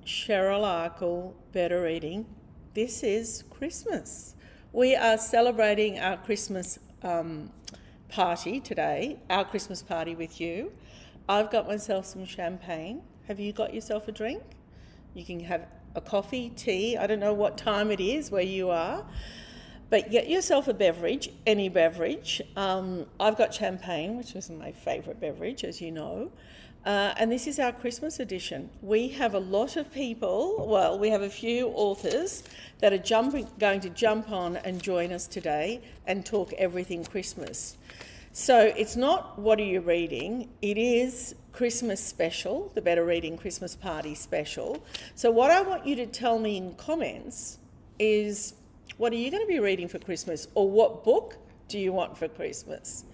Cheryl Arkle, Better Eating. This is Christmas. We are celebrating our Christmas party today, our Christmas party with you. I've got myself some champagne. Have you got yourself a drink? You can have a coffee, tea, I don't know what time it is where you are, but get yourself a beverage, any beverage. I've got champagne, which is my favourite beverage, as you know. And this is our Christmas edition. We have a lot of people, well, we have a few authors that are going to jump on and join us today and talk everything Christmas. So it's not what are you reading, it is Christmas special, the Better Reading Christmas Party special. So what I want you to tell me in comments is, what are you going to be reading for Christmas, or what book do you want for Christmas?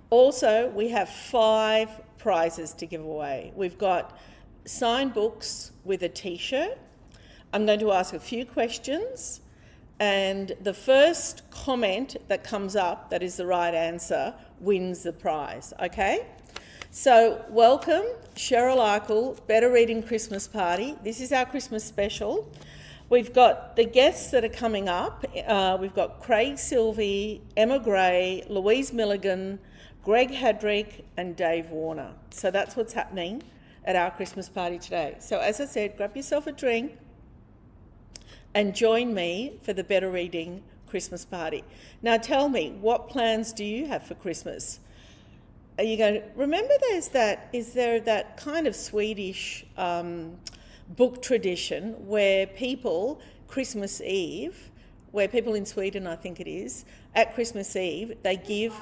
Also, we have 5 prizes to give away. We've got signed books with a t-shirt. I'm going to ask a few questions, and the first comment that comes up that is the right answer wins the prize, okay? So welcome, Cheryl Arkle, Better Reading Christmas Party. This is our Christmas special. We've got the guests that are coming up. We've got Craig Silvey, Emma Gray, Louise Milligan, Greg Hadrick and Dave Warner. So that's what's happening at our Christmas party today. So as I said, grab yourself a drink and join me for the Better Reading Christmas party. Now tell me, what plans do you have for Christmas? Are you going to, remember is there that kind of Swedish book tradition where people, Christmas Eve, where people in Sweden, I think it is, at Christmas Eve, they give...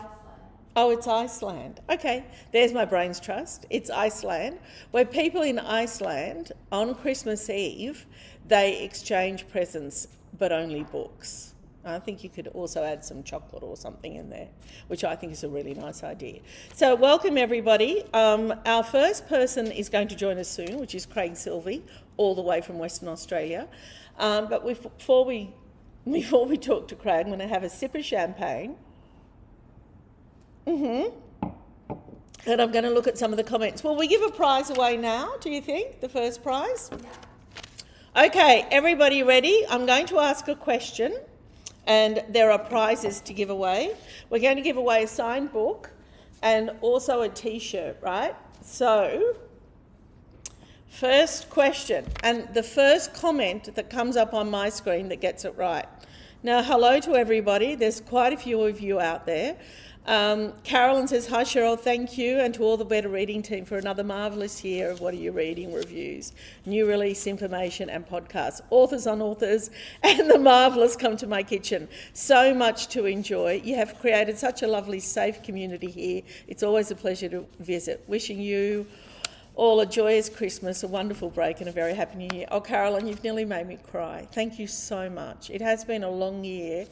Oh, it's Iceland. Okay, there's my brain's trust. It's Iceland, where people in Iceland, on Christmas Eve, they exchange presents, but only books. I think you could also add some chocolate or something in there, which I think is a really nice idea. So welcome, everybody. Our first person is going to join us soon, which is Craig Silvey, all the way from Western Australia. But before we talk to Craig, I'm going to have a sip of champagne. And I'm going to look at some of the comments. Will we give a prize away now, do you think? The first prize? Okay, everybody ready? I'm going to ask a question, and there are prizes to give away. We're going to give away a signed book and also a t-shirt, right? So, first question, and the first comment that comes up on my screen that gets it right. Now, hello to everybody. There's quite a few of you out there. Carolyn says, hi Cheryl, thank you, and to all the Better Reading team for another marvellous year of What Are You Reading reviews, new release information and podcasts, authors on authors, and the marvellous Come to My Kitchen. So much to enjoy. You have created such a lovely, safe community here. It's always a pleasure to visit. Wishing you all a joyous Christmas, a wonderful break, and a very happy New Year. Oh, Carolyn, you've nearly made me cry. Thank you so much. It has been a long year.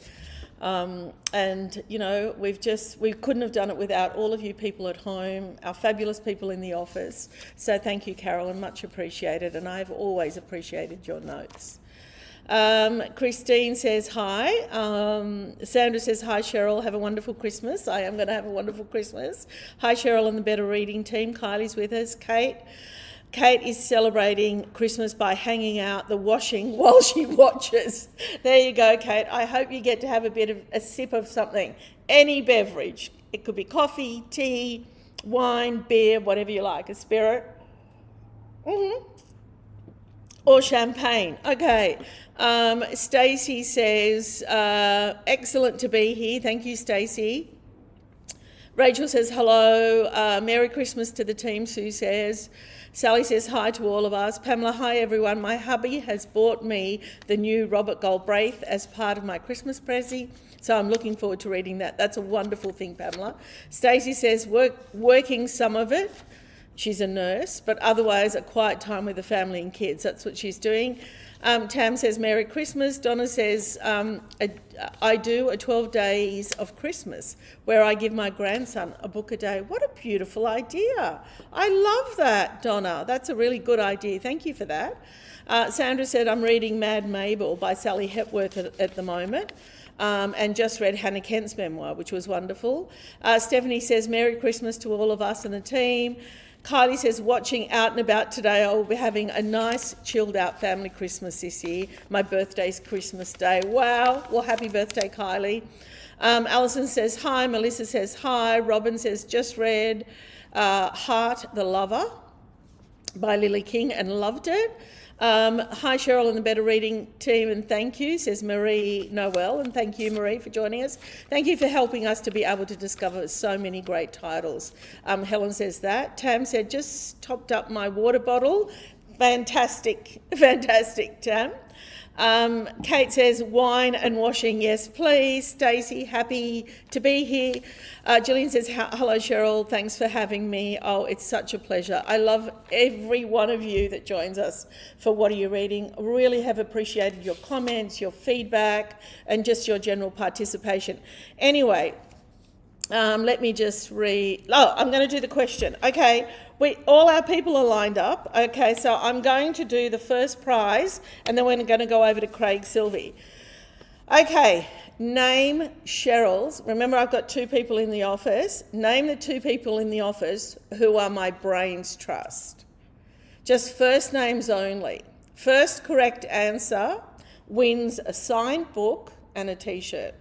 And you know, we couldn't have done it without all of you people at home, our fabulous people in the office. So thank you, Carolyn, much appreciated, and I've always appreciated your notes. Christine says hi. Sandra says hi Cheryl, have a wonderful Christmas. I am going to have a wonderful Christmas. Hi Cheryl and the Better Reading team. Kylie's with us. Kate is celebrating Christmas by hanging out the washing while she watches. There you go, Kate. I hope you get to have a sip of something, any beverage. It could be coffee, tea, wine, beer, whatever you like, a spirit. Or champagne. Okay. Stacey says, excellent to be here. Thank you, Stacey. Rachel says hello. Merry Christmas to the team, Sue says. Sally says hi to all of us. Pamela, hi everyone. My hubby has bought me the new Robert Galbraith as part of my Christmas present, so I'm looking forward to reading that. That's a wonderful thing, Pamela. Stacey says working some of it. She's a nurse, but otherwise a quiet time with the family and kids. That's what she's doing. Tam says Merry Christmas. Donna says I do a 12 days of Christmas where I give my grandson a book a day. What a beautiful idea. I love that, Donna. That's a really good idea. Thank you for that. Sandra said I'm reading Mad Mabel by Sally Hepworth at the moment. And just read Hannah Kent's memoir, which was wonderful. Stephanie says, Merry Christmas to all of us and the team. Kylie says, watching out and about today. I will be having a nice chilled out family Christmas this year. My birthday's Christmas Day. Wow. Well, happy birthday, Kylie. Alison says hi. Melissa says hi. Robin says just read Heart the Lover by Lily King and loved it. Hi Cheryl and the Better Reading team, and thank you, says Marie Noel, and thank you Marie for joining us. Thank you for helping us to be able to discover so many great titles. Helen says that. Tam said just topped up my water bottle. Fantastic, fantastic Tam. Kate says wine and washing, yes please. Stacey, happy to be here. Gillian says hello Cheryl, thanks for having me. Oh, it's such a pleasure. I love every one of you that joins us for What Are You Reading. Really have appreciated your comments, your feedback, and just your general participation. Anyway, let me just read. Oh, I'm going to do the question. Okay, all our people are lined up. Okay, so I'm going to do the first prize, and then we're going to go over to Craig Silvey. Okay, name Cheryl's. Remember, I've got 2 people in the office. Name the 2 people in the office who are my brains trust. Just first names only. First correct answer wins a signed book and a T-shirt.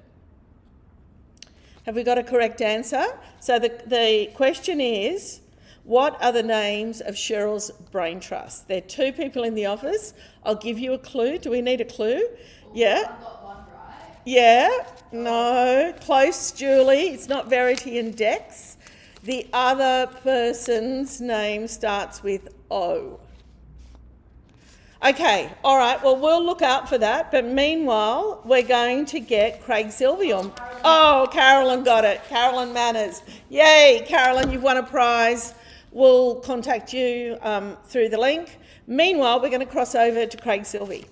Have we got a correct answer? So the question is, what are the names of Cheryl's brain trust? There are 2 people in the office. I'll give you a clue. Do we need a clue? Yeah. I've got one right. Yeah. No. Close, Julie. It's not Verity and Dex. The other person's name starts with O. Okay, all right, well, we'll look out for that. But meanwhile, we're going to get Craig Silvey on. Oh, Carolyn got it. Carolyn Manners. Yay, Carolyn, you've won a prize. We'll contact you through the link. Meanwhile, we're going to cross over to Craig Silvey.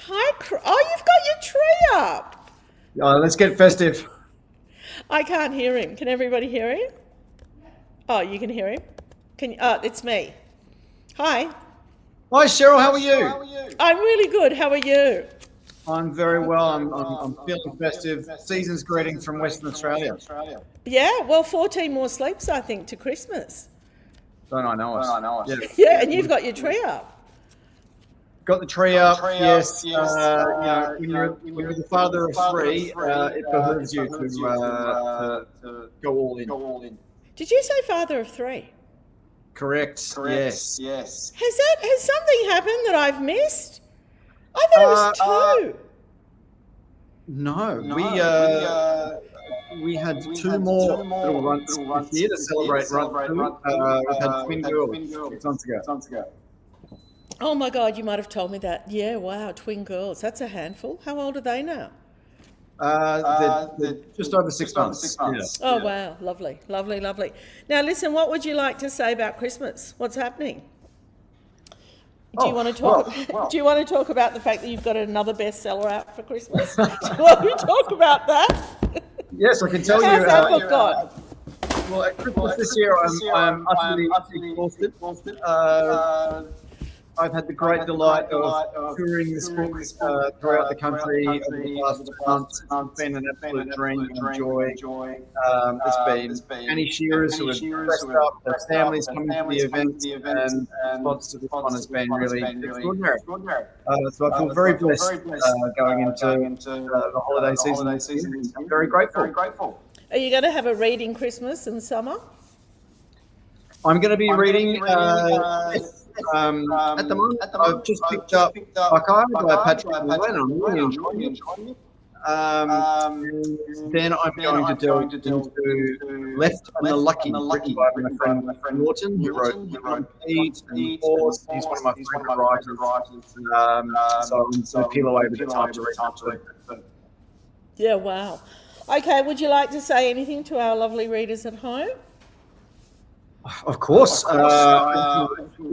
Hi, oh, you've got your tree up. Let's get festive. I can't hear him. Can everybody hear him? Oh, you can hear him? Can you? Oh, it's me. Hi. Hi Cheryl, how are you? I'm really good. How are you? I'm very well. I'm feeling festive. Season's greetings from Western Australia. Yeah, well, 14 more sleeps, I think, to Christmas. Don't I know us? Yeah. Yeah, and you've got your tree up. Got the tree up, yes. When you're the father of 3, it behooves you to go all in. Did you say father of 3? Correct. Yes. Has something happened that I've missed? I thought it was 2. No, we had 2 more little runts this year to celebrate run 2. We've had twin girls 6 months ago. Oh my God, you might have told me that. Yeah, wow, twin girls. That's a handful. How old are they now? They're just over 6 months. Yeah. Oh, wow, lovely. Now, listen, what would you like to say about Christmas? What's happening? Do you want to talk? Do you want to talk about the fact that you've got another bestseller out for Christmas? Do you want to talk about that? Yes, I can tell you. How's that book gone? Well, at Christmas this year, I'm utterly exhausted. I've had the great delight of touring this book throughout the country over the past 2 months. It's been an absolute dream and joy. There's been many shearers who have dressed up, their families coming to the event, and the response to this one has been really extraordinary. So I feel very blessed going into the holiday season. I'm very grateful. Are you going to have a reading Christmas and summer? I'm going to be reading... at the moment, I've just picked up Archive by Patrick Llewellyn. I'm really enjoying it. Then I'm going to delve into Left and the Lucky, written by my friend Norton, who wrote Pete and Horse. He's one of my favourite writers. So I'm going to peel away a bit of time to read it. Yeah, wow. Okay, would you like to say anything to our lovely readers at home? Of course,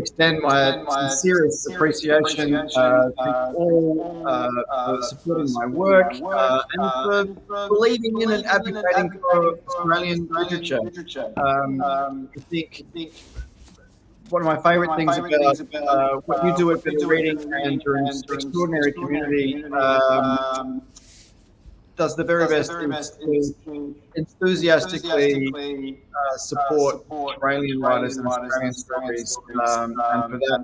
extend my sincerest appreciation to all for supporting my work and for believing in and advocating for Australian literature. I think one of my favourite things about what you do at Better Reading and your extraordinary community, does the very best to enthusiastically support Australian writers and Australian stories, and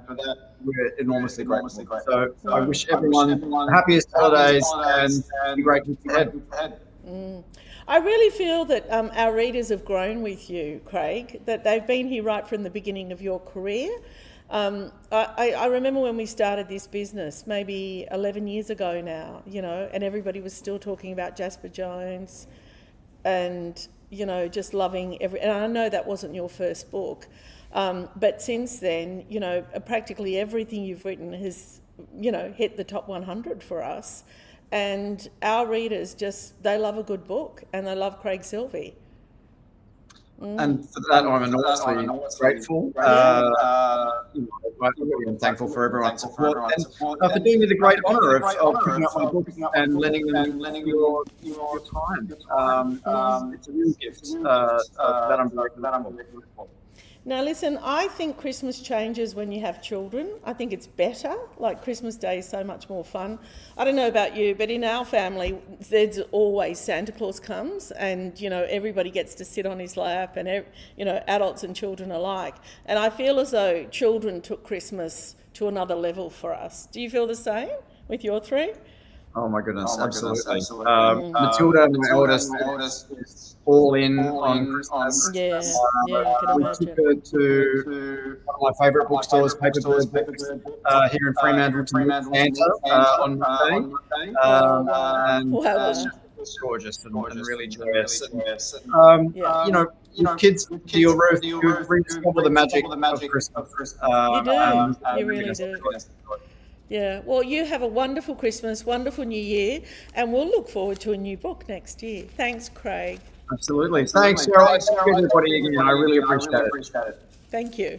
for that we're enormously grateful. So I wish everyone the happiest holidays and a great week ahead. I really feel that our readers have grown with you, Craig, that they've been here right from the beginning of your career. I remember when we started this business, maybe 11 years ago now, and everybody was still talking about Jasper Jones and, just loving and I know that wasn't your first book, but since then, practically everything you've written has, hit the top 100 for us. And our readers they love a good book and they love Craig Silvey. And for that, I'm enormously grateful. I'm thankful for everyone's support and for doing me the great honour of picking up my books and lending your time. It's a real gift that I'm very grateful for. Now listen, I think Christmas changes when you have children. I think it's better. Like Christmas Day is so much more fun. I don't know about you, but in our family, there's always Santa Claus comes and, everybody gets to sit on his lap and, adults and children alike. And I feel as though children took Christmas to another level for us. Do you feel the same with your three? Oh my goodness, absolutely. Matilda, my eldest, is all in on Christmas. Yeah, I can we imagine. took her to one of my favourite bookstores, Paperbird Books, here in Fremantle to meet Santa on Monday. And it's gorgeous and really joyous. Kids to your roof, you rediscover the magic of Christmas. You do, you really do. Yeah, well, you have a wonderful Christmas, wonderful New Year, and we'll look forward to a new book next year. Thanks, Craig. Absolutely. Thanks, Cheryl. Thanks everybody again. I really appreciate it. Thank you.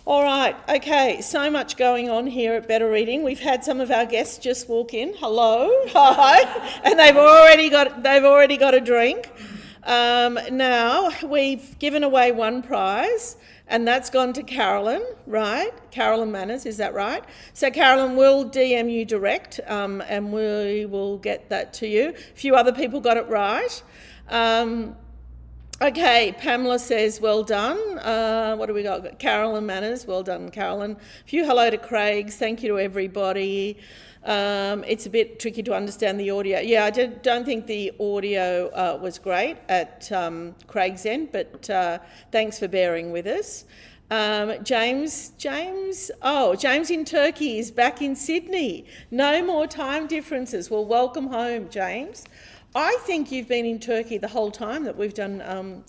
All right, okay, so much going on here at Better Reading. We've had some of our guests just walk in. Hello, hi, and they've already got a drink. Now, we've given away one prize, and that's gone to Carolyn, right? Carolyn Manners, is that right? So Carolyn will DM you direct, and we will get that to you. A few other people got it right. Okay, Pamela says, well done. What do we got? Carolyn Manners, well done, Carolyn. A few hello to Craig's, thank you to everybody. It's a bit tricky to understand the audio. Yeah, I don't think the audio was great at Craig's end, but thanks for bearing with us. James in Turkey is back in Sydney. No more time differences. Well, welcome home, James. I think you've been in Turkey the whole time that we've done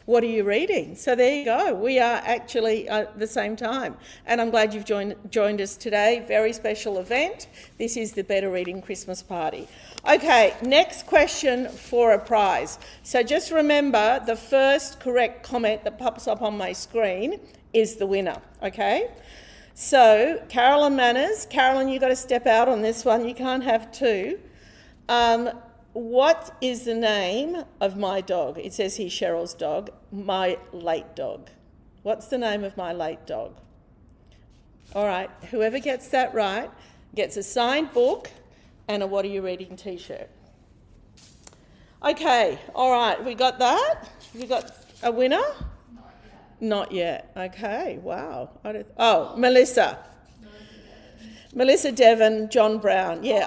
What Are You Reading? So there you go. We are actually at the same time. And I'm glad you've joined us today. Very special event. This is the Better Reading Christmas party. Okay, next question for a prize. So just remember, the first correct comment that pops up on my screen is the winner, okay? So, Carolyn Manners. Carolyn, you've got to step out on this one. You can't have two. What is the name of my dog? It says here Cheryl's dog, my late dog. What's the name of my late dog? All right, whoever gets that right gets a signed book and a What Are You Reading t-shirt. Okay, all right, we got that? We got a winner? Not yet. Okay, wow. Melissa. Melissa Devon, John Brown. Yeah,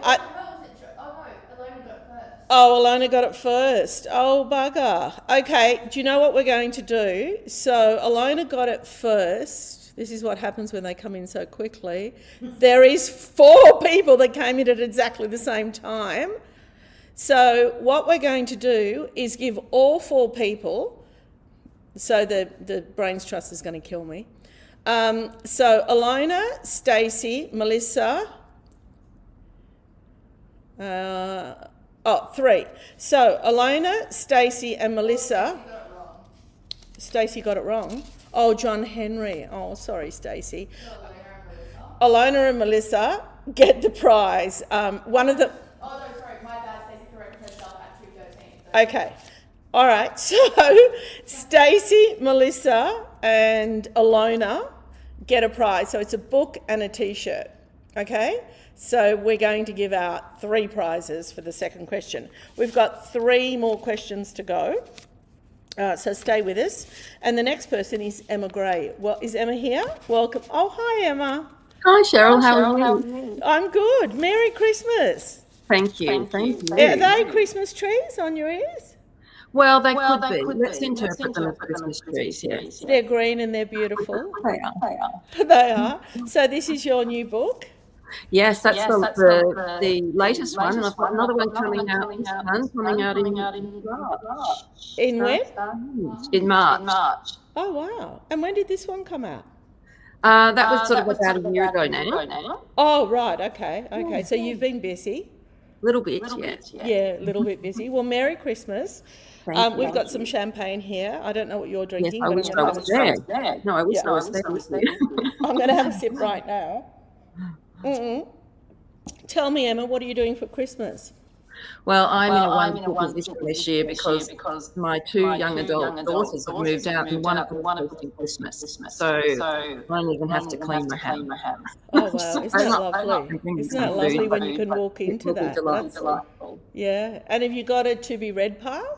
Alona got it first. Oh, bugger. Okay, do you know what we're going to do? So Alona got it first. This is what happens when they come in so quickly. There is 4 people that came in at exactly the same time. So what we're going to do is give all 4 people, so the Brains Trust is going to kill me. So Alona, Stacey, Melissa, 3. So, Alona, Stacey and Melissa. Stacey got it wrong. Oh, John Henry. Oh, sorry, Stacey. Alona and Melissa get the prize. One of the... Oh, no, sorry. My bad. Stacey corrected herself at 2:13. Okay. All right. So, Stacey, Melissa and Alona get a prize. So, it's a book and a t-shirt. Okay, so we're going to give out 3 prizes for the second question. We've got 3 more questions to go. So stay with us. And the next person is Emma Gray. Well, is Emma here? Welcome. Oh, hi, Emma. Hi, Cheryl. How are you? I'm good. Merry Christmas. Thank you. Thank you. Are they Christmas trees on your ears? Well, they could be. Let's interpret them as Christmas trees, yes. They're green and they're beautiful. They are. They are. So this is your new book? Yes, that's the latest one. And I've got another one coming out in March. In when? In March. Oh, wow. And when did this one come out? That was sort of about a year ago now. Oh, right. Okay. So you've been busy. Little bit, yes. Yeah, a little bit busy. Well, Merry Christmas. We've got some champagne here. I don't know what you're drinking. Yes, I wish I was there. No, I wish I was there with you. I'm going to have a sip right now. Tell me, Emma, what are you doing for Christmas? Well, I'm in a wonderful position this year because my 2 young adult daughters have moved out and one of them is hosting Christmas. So I don't even have to clean my house. Oh, wow. Isn't that lovely? Isn't that lovely when you can walk into that? That's delightful. Yeah. And have you got a to be read pile?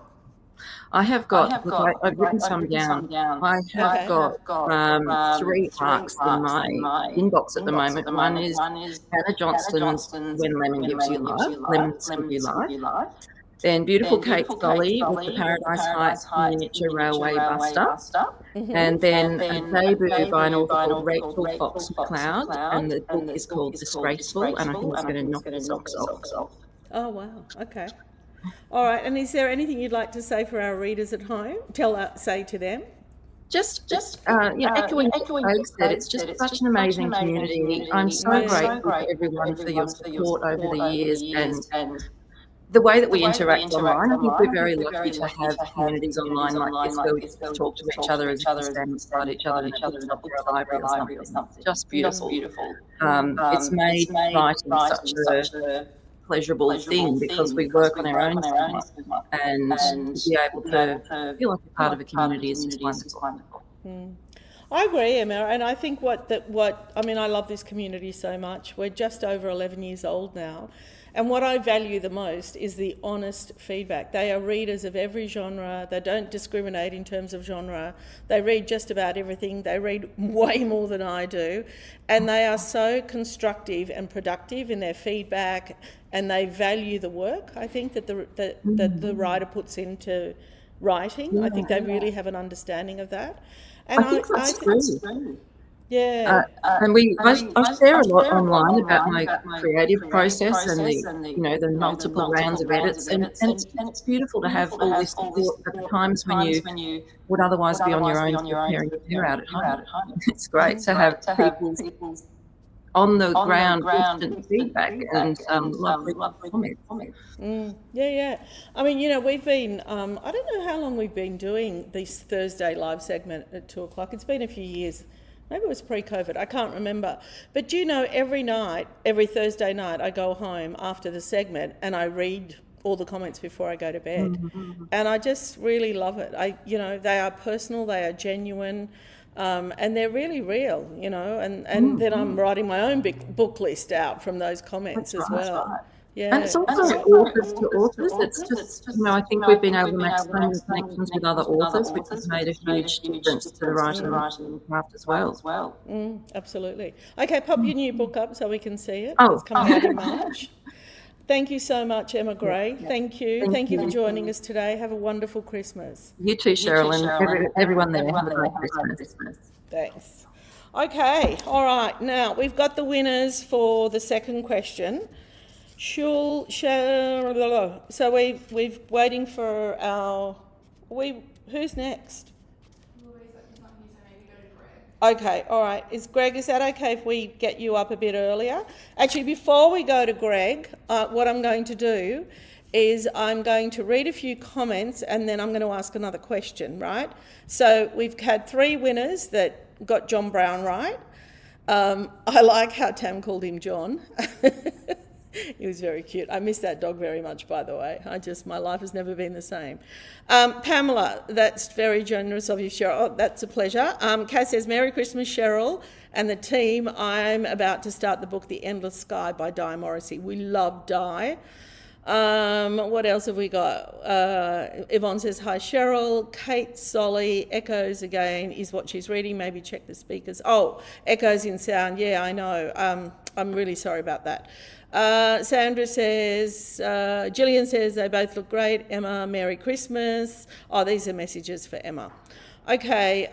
I have got, I've written some down. I have got 3 arcs in my inbox at the moment. One is Hannah Johnston's When Lemon Gives You Life, Lemons Give You Life. Then Beautiful Kate Scully with the Paradise Heights Miniature Railway Buster. And then a debut by an author called Rachel Fox McLeod, and the book is called Disgraceful, and I think it's going to knock the socks off. Oh, wow. Okay. All right. And is there anything you'd like to say for our readers at home? Say to them. Just echoing what Craig said, it's just such an amazing community. I'm so grateful to everyone for your support over the years and the way that we interact online. I think we're very lucky to have communities online like this where we just talk to each other as we stand beside each other in a library or something. It's just beautiful. It's made writing such a pleasurable thing because we work on our own time, and to be able to feel like a part of a community is just wonderful. I agree, Emma, and I think I love this community so much. We're just over 11 years old now, and what I value the most is the honest feedback. They are readers of every genre. They don't discriminate in terms of genre. They read just about everything. They read way more than I do, and they are so constructive and productive in their feedback, and they value the work, I think, that the writer puts into writing. I think they really have an understanding of that. And I think that's true. Yeah. And I share a lot online about my creative process and the multiple rounds of edits, and it's beautiful to have all this support at the times when you would otherwise be on your own preparing to clear out at home. It's great to have people on the ground instant feedback and lovely comments. Yeah. I mean, we've been, I don't know how long we've been doing this Thursday live segment at 2:00. It's been a few years. Maybe it was pre-COVID, I can't remember. But every Thursday night, I go home after the segment and I read all the comments before I go to bed. And I just really love it. They are personal, they are genuine, and they're really real, and then I'm writing my own big book list out from those comments as well. Right. Yeah. And it's also authors to authors. It's just, I think we've been able to make so many connections with other authors, which has made a huge difference to the writing craft as well. Absolutely. Okay, pop your new book up so we can see it. Oh. It's coming out in March. Thank you so much, Emma Gray. Thank you. Thank you for joining us today. Have a wonderful Christmas. You too, Cheryl, and everyone there. Have a great Christmas. Thanks. Okay, all right. Now, we've got the winners for the second question. So we're waiting for who's next? Louise, but he's not here, so maybe go to Greg. Okay, all right. Is that okay if we get you up a bit earlier? Actually, before we go to Greg, what I'm going to do is I'm going to read a few comments and then I'm going to ask another question, right? So we've had 3 winners that got John Brown right. I like how Tam called him John. He was very cute. I miss that dog very much, by the way. My life has never been the same. Pamela, that's very generous of you, Cheryl. Oh, that's a pleasure. Kat says, Merry Christmas, Cheryl and the team. I'm about to start the book, The Endless Sky by Di Morrissey. We love Di. What else have we got? Yvonne says, hi, Cheryl. Kate Solly, Echoes again is what she's reading. Maybe check the speakers. Oh, Echoes in sound. Yeah, I know. I'm really sorry about that. Sandra says, Gillian says, they both look great. Emma, Merry Christmas. Oh, these are messages for Emma. Okay,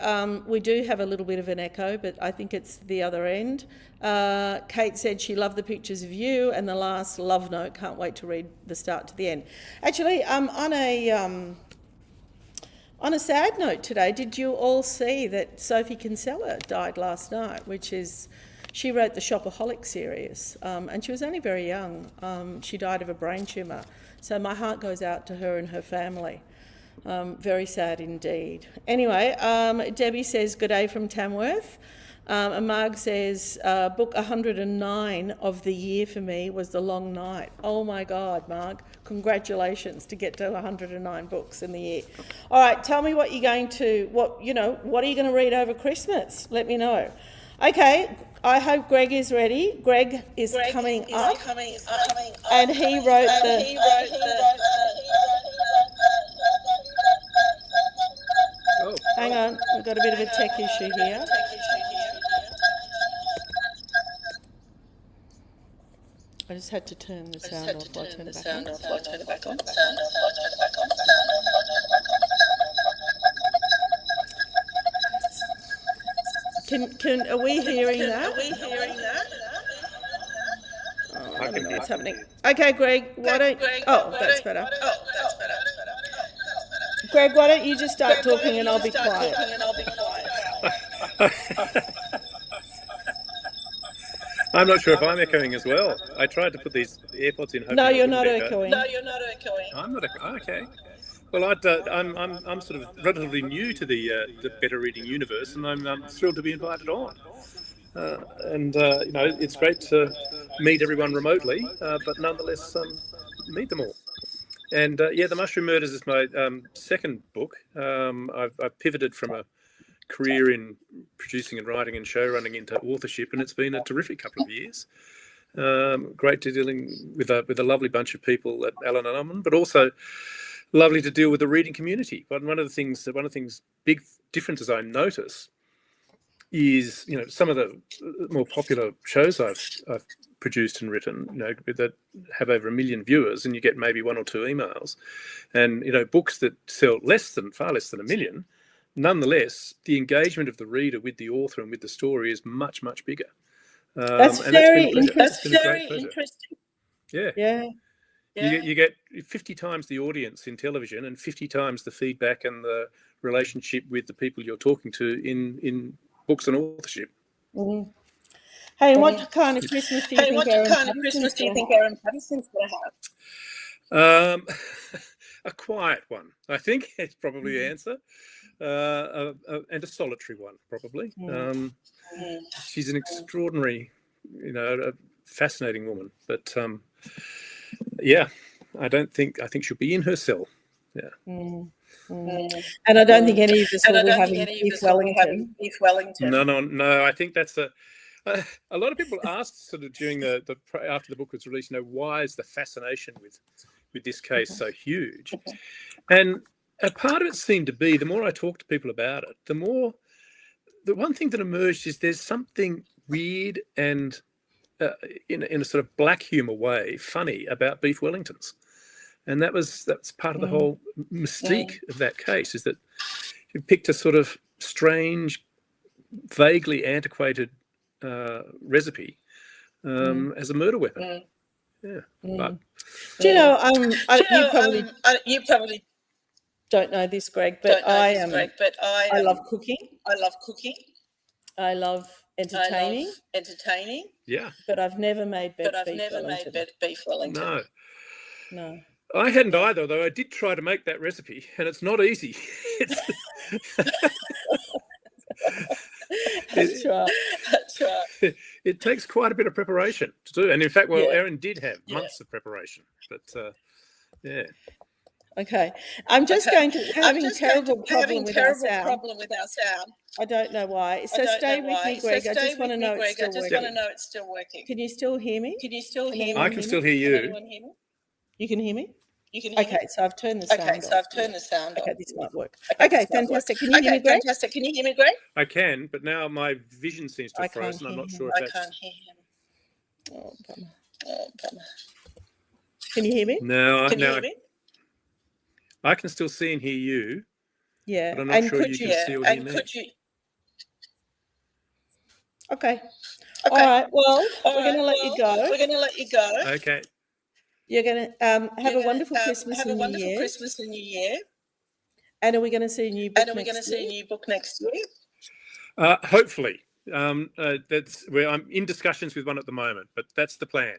we do have a little bit of an echo, but I think it's the other end. Kate said she loved the pictures of you, and the last love note, can't wait to read the start to the end. Actually, on a sad note today, did you all see that Sophie Kinsella died last night, she wrote the Shopaholic series, and she was only very young. She died of a brain tumour. So my heart goes out to her and her family. Very sad indeed. Anyway, Debbie says, good day from Tamworth. And Marg says, book 109 of the year for me was The Long Night. Oh my God, Marg, congratulations to get to 109 books in the year. All right, tell me what are you going to read over Christmas? Let me know. Okay, I hope Greg is ready. Greg is coming up, and he wrote Oh. Hang on, we've got a bit of a tech issue here. I just had to turn the sound off. I'll turn it back on. Are we hearing that? Oh, I don't know what's happening. Okay, Greg, why don't... Oh, that's better. Greg, why don't you just start talking and I'll be quiet. I'm not sure if I'm echoing as well. I tried to put these AirPods in. No, you're not echoing. I'm not echoing. Okay. Well, I'm sort of relatively new to the Better Reading universe, and I'm thrilled to be invited on. It's great to meet everyone remotely, but nonetheless meet them all. And The Mushroom Murders is my second book. I've pivoted from a career in producing and writing and show running into authorship, and it's been a terrific couple of years. Great to dealing with a lovely bunch of people at Allen & Unwin, but also lovely to deal with the reading community. But one of the things, big differences I notice is, some of the more popular shows I've produced and written, that have over 1 million viewers, and you get maybe 1 or 2 emails, and books that sell far less than 1 million. Nonetheless, the engagement of the reader with the author and with the story is much, much bigger. That's very interesting. Yeah. You get 50 times the audience in television and 50 times the feedback and the relationship with the people you're talking to in books and authorship. Mm-hmm. Hey, what kind of Christmas do you think Erin Patterson's going to have? A quiet one, I think. It's probably the answer. And a solitary one, probably. She's an extraordinary, a fascinating woman. But I think she'll be in her cell. Yeah. And I don't think any of us will be having Keith Wellington. No. I think that's a lot of people asked sort of during after the book was released, why is the fascination with this case so huge? And a part of it seemed to be, the more I talked to people about it, the one thing that emerged is there's something weird and in a sort of black humour way, funny about beef Wellingtons. And that's part of the whole mystique of that case, is that you picked a sort of strange, vaguely antiquated recipe as a murder weapon. But, do you know, you probably don't know this, Greg, but I love cooking. I love entertaining. Yeah. But I've never made beef Wellington. No. I hadn't either, though I did try to make that recipe, and it's not easy. That's right. it takes quite a bit of preparation to do. And in fact, well, Yeah. Erin did have months of preparation, but yeah. Okay. I'm just going to having a terrible problem with our sound. I don't know why. So stay with me, Greg. I just want to know it's still working. Can you still hear me? I can still hear you. You can hear me? Okay, so I've turned the sound off. Okay, this might work. Okay, fantastic. Can you hear me, Greg? I can, but now my vision seems to have frozen. I'm not sure if that's... Oh, bummer. Can you hear me? No, I can still see and hear you. Yeah. But I'm not sure you can still hear me. Okay. All right. Well, we're going to let you go. Okay. You're going to have a wonderful Christmas and New Year. And are we going to see a new book next year? Hopefully. That's where I'm in discussions with one at the moment, but that's the plan.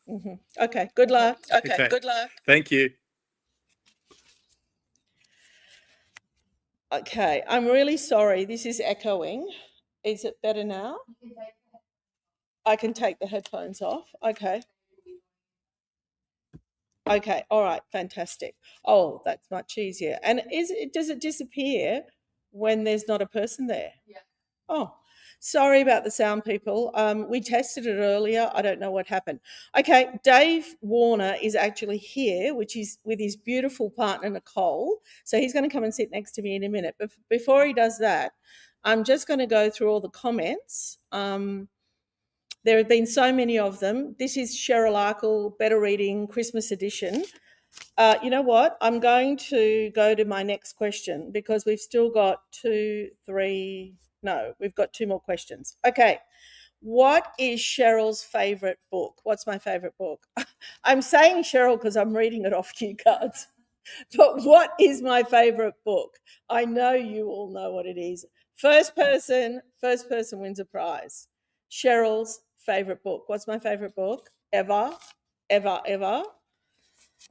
Mm-hmm. Okay. Good luck. Okay. Good luck. Thank you. Okay. I'm really sorry. This is echoing. Is it better now? I can take the headphones off. Okay. Okay. All right. Fantastic. Oh, that's much easier. And does it disappear when there's not a person there? Yeah. Oh, sorry about the sound, people. We tested it earlier. I don't know what happened. Okay. Dave Warner is actually here, which is with his beautiful partner, Nicole. So he's going to come and sit next to me in a minute. But before he does that, I'm just going to go through all the comments. There have been so many of them. This is Cheryl Arkle, Better Reading, Christmas edition. You know what? I'm going to go to my next question because we've still got we've got two more questions. Okay. What is Cheryl's favourite book? What's my favourite book? I'm saying Cheryl because I'm reading it off cue cards. But what is my favourite book? I know you all know what it is. First person wins a prize. Cheryl's favourite book. What's my favourite book? Ever.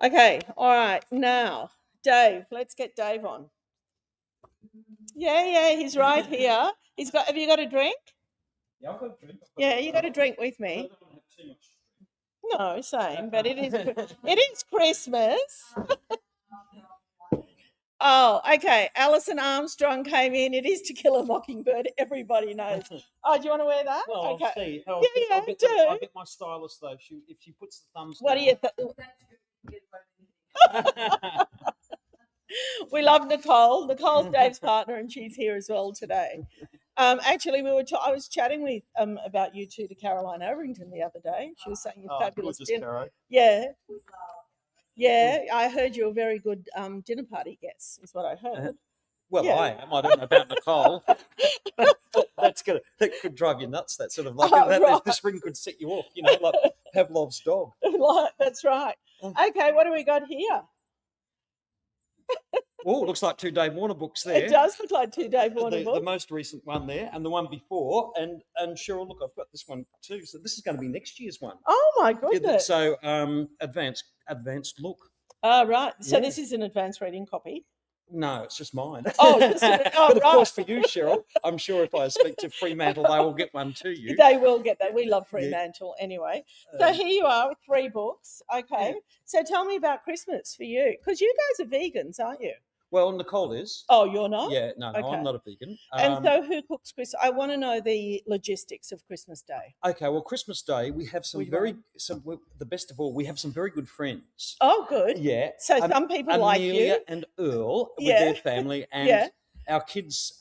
Okay, all right. Now, Dave, let's get Dave on. Yeah, he's right here. Have you got a drink? Yeah, I've got a drink. Yeah, you got a drink with me. I don't want to have too much. No, same, but it is Christmas. Oh, okay. Alison Armstrong came in. It is To Kill a Mockingbird. Everybody knows. Oh, do you want to wear that? Well, okay. I'll see. I'll get my stylist though. If she puts the thumbs What down. do you We love Nicole. Nicole's Dave's partner, and she's here as well today. Actually, I was chatting with about you two to Caroline Overington the other day. She was saying you're fabulous. Yeah, I heard you're a very good dinner party guest, is what I heard. Well, Yeah. I am. I don't know about Nicole. That could drive you nuts. That sort of like right. this ring could set you off. You know, like Pavlov's dog. That's right. Okay, what do we got here? Oh, it looks like two Dave Warner books there. It does look like two Dave Warner books. The most recent one there, and the one before, and Cheryl, look, I've got this one too. So this is going to be next year's one. Oh my goodness! So advanced look. Oh right. So Yeah. this is an advanced reading copy. No, it's just mine. Oh, but of course for you, Cheryl, I'm sure if I speak to Fremantle, they will get one to you. They will get that. We love Fremantle anyway. So here you are with 3 books. Okay. Yeah. So tell me about Christmas for you, because you guys are vegans, aren't you? Well, Nicole is. Oh, you're not? Yeah, no, Okay. I'm not a vegan. And so who cooks Christmas? I want to know the logistics of Christmas Day. Okay, well, Christmas Day, we have the best of all, we have some very good friends. Oh, good. Yeah. So some people like Amelia you. and Earl with Yeah. their family, and Yeah. our kids,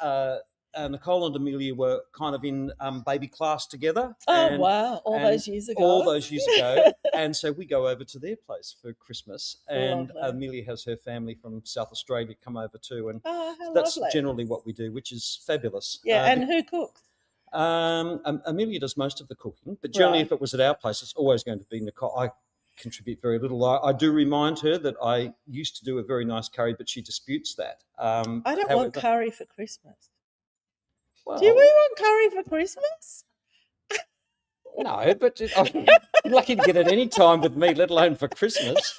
Nicole and Amelia were kind of in baby class together. Oh, and wow. All those years ago. And so we go over to their place for Christmas, and Lovely. Amelia has her family from South Australia come over too, and Oh, how that's lovely. generally what we do, which is fabulous. Yeah, and who cooks? Amelia does most of the cooking, but generally Right. if it was at our place, it's always going to be Nicole. I contribute very little. I do remind her that I used to do a very nice curry, but she disputes that. I don't want however- curry for Christmas. well, Do we want curry for Christmas? No, but you're lucky to get it any time with me, let alone for Christmas.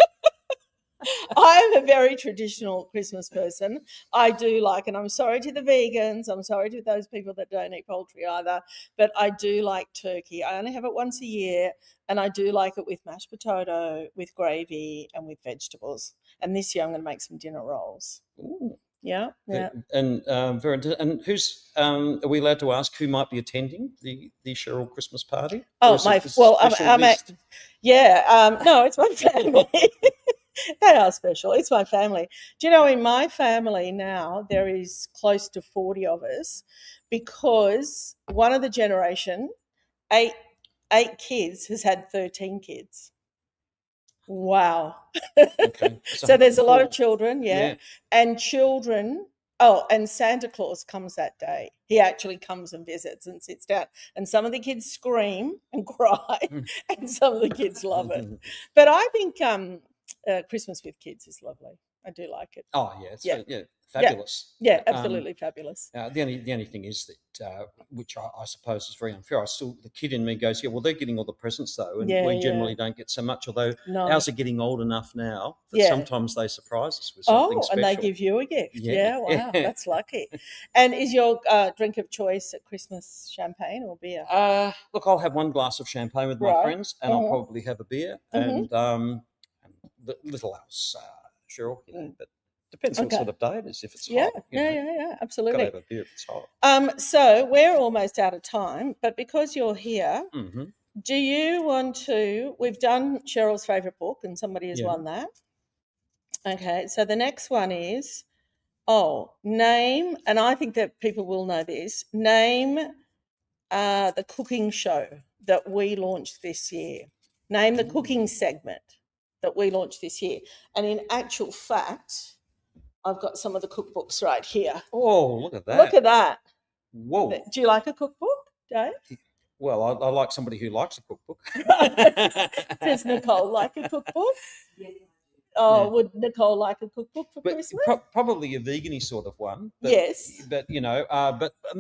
I'm a very traditional Christmas person. I do like, and I'm sorry to the vegans, I'm sorry to those people that don't eat poultry either, but I do like turkey. I only have it once a year, and I do like it with mashed potato, with gravy, and with vegetables. And this year I'm going to make some dinner rolls. Ooh. Yeah, yeah. And and who's are we allowed to ask who might be attending the Cheryl Christmas party? Or Oh, is it my, a well, special I'm list? no, it's my family. They are special. It's my family. Do you know, in my family now, there is close to 40 of us because one of the generation, eight kids, has had 13 kids. Wow. Okay. So there's a lot of 104. children, yeah. Yeah. And children. Oh, and Santa Claus comes that day. He actually comes and visits and sits down. And some of the kids scream and cry, and some of the kids love it. But I think Christmas with kids is lovely. I do like it. Oh yeah, it's Yeah. fabulous. Yeah, absolutely fabulous. The only thing is that, which I suppose is very unfair. The kid in me goes, yeah, well, they're getting all the presents though, and Yeah, we yeah. generally don't get so much. Although No. ours are getting old enough now that Yeah. sometimes they surprise us with something Oh, special. and they give you a gift. Yeah. Yeah, wow, that's lucky. And is your drink of choice at Christmas champagne or beer? Look, I'll have one glass of champagne with my Right. friends, and I'll Mhm. probably have a beer and little else, Cheryl. You know, but depends what Okay. sort of day it is. If it's Yeah, hot, you know, yeah, gotta absolutely. have a beer if it's hot. So we're almost out of time, but because you're here, Mm-hmm. do you want to? We've done Cheryl's favourite book, and somebody has Yeah. won that. Okay, so the next one is, name, and I think that people will know this. Name the cooking show that we launched this year. Name the cooking segment that we launched this year. And in actual fact, I've got some of the cookbooks right here. Oh, look at that! Look at that. Whoa. Do you like a cookbook, Dave? Well, I like somebody who likes a cookbook. Does Nicole like a cookbook? Oh, Yeah. would Nicole like a cookbook for But Christmas? probably a vegan-y sort of one. But, Yes. But you know,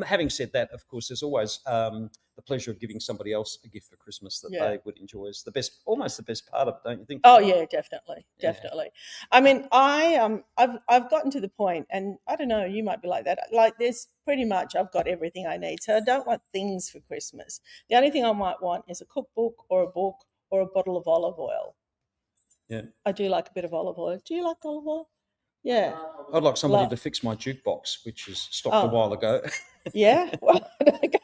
having said that, of course, there's always the pleasure of giving somebody else a gift for Christmas that Yeah. they would enjoy. Is almost the best part of it, don't you think? Oh yeah, definitely, Yeah. definitely. I mean, I've gotten to the point, and I don't know, you might be like that. Like, there's pretty much I've got everything I need, so I don't want things for Christmas. The only thing I might want is a cookbook or a book or a bottle of olive oil. Yeah. I do like a bit of olive oil. Do you like olive oil? Yeah. I'd like somebody Love- to fix my jukebox, which is stopped Oh. a while ago. Yeah. Well, okay.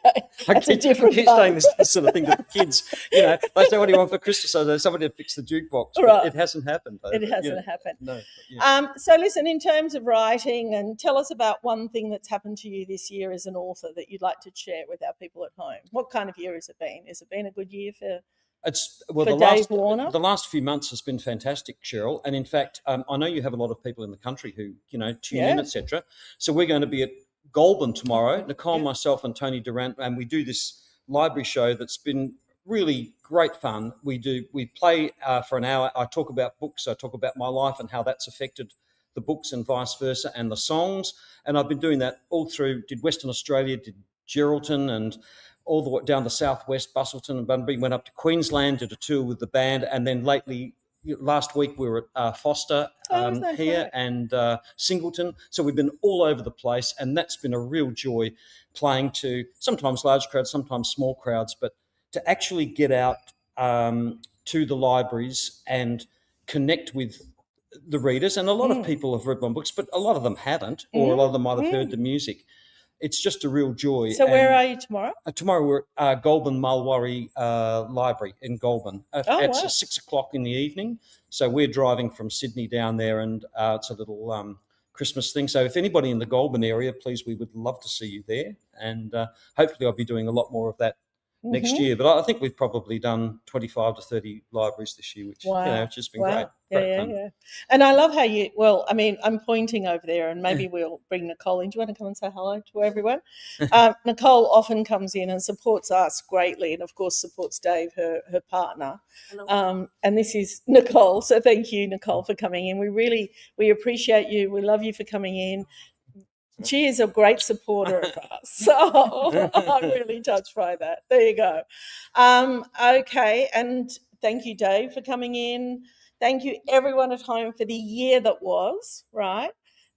I That's a keep different saying one. this sort of thing to the kids. You know, they say, "What do you want for Christmas?" So there's somebody to fix the jukebox. But Right. it hasn't happened. Though. It But, hasn't you know, happened. No. But, yeah. So listen, in terms of writing, and tell us about one thing that's happened to you this year as an author that you'd like to share with our people at home. What kind of year has it been? Has it been a good year for? It's For Dave Warner? The last few months has been fantastic, Cheryl. And in fact, I know you have a lot of people in the country who tune in, Yeah. etc. So we're going to be at Goulburn tomorrow. Nicole, myself, and Tony Durant, and we do this library show that's been really great fun. We play for an hour. I talk about books. I talk about my life and how that's affected the books and vice versa, and the songs. And I've been doing that all through. Did Western Australia, did Geraldton, and all the way down the southwest, Busselton and Bunbury, went up to Queensland, did a tour with the band, and then last week we were at Foster isn't that here great? and Singleton. So we've been all over the place, and that's been a real joy playing to sometimes large crowds, sometimes small crowds, but to actually get out to the libraries and connect with the readers. And a lot of people have read my books, but a lot of them haven't, or a lot of them might have heard the music. It's just a real joy. So where are you tomorrow? Tomorrow we're at Goulburn Mulwaree Library in Goulburn. It's wow. 6 o'clock in the evening. So we're driving from Sydney down there, and it's a little Christmas thing. So if anybody in the Goulburn area, please, we would love to see you there. And hopefully I'll be doing a lot more of that next year. But I think we've probably done 25 to 30 libraries this year, which which has been great. Great fun. Yeah. And I love how I'm pointing over there, and maybe we'll bring Nicole in. Do you want to come and say hello to everyone? Nicole often comes in and supports us greatly, and of course supports Dave, her partner. And this is Nicole. So thank you, Nicole, for coming in. We appreciate you. We love you for coming in. She is a great supporter of us. So I'm really touched by that. There you go. Okay. And thank you, Dave, for coming in. Thank you, everyone at home, for the year that was, right?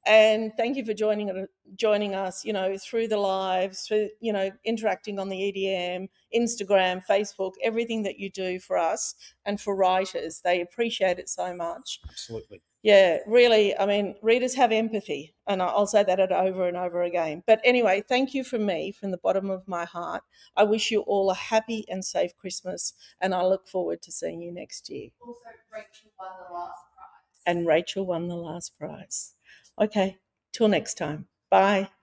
And thank you for joining us, you know, through the lives, through, you know, interacting on the EDM, Instagram, Facebook, everything that you do for us and for writers. They appreciate it so much. Absolutely. Yeah, really. I mean, readers have empathy, and I'll say that over and over again. But anyway, thank you from me, from the bottom of my heart. I wish you all a happy and safe Christmas, and I look forward to seeing you next year. Also, Rachel won the last prize. And Rachel won the last prize. Okay, till next time. Bye.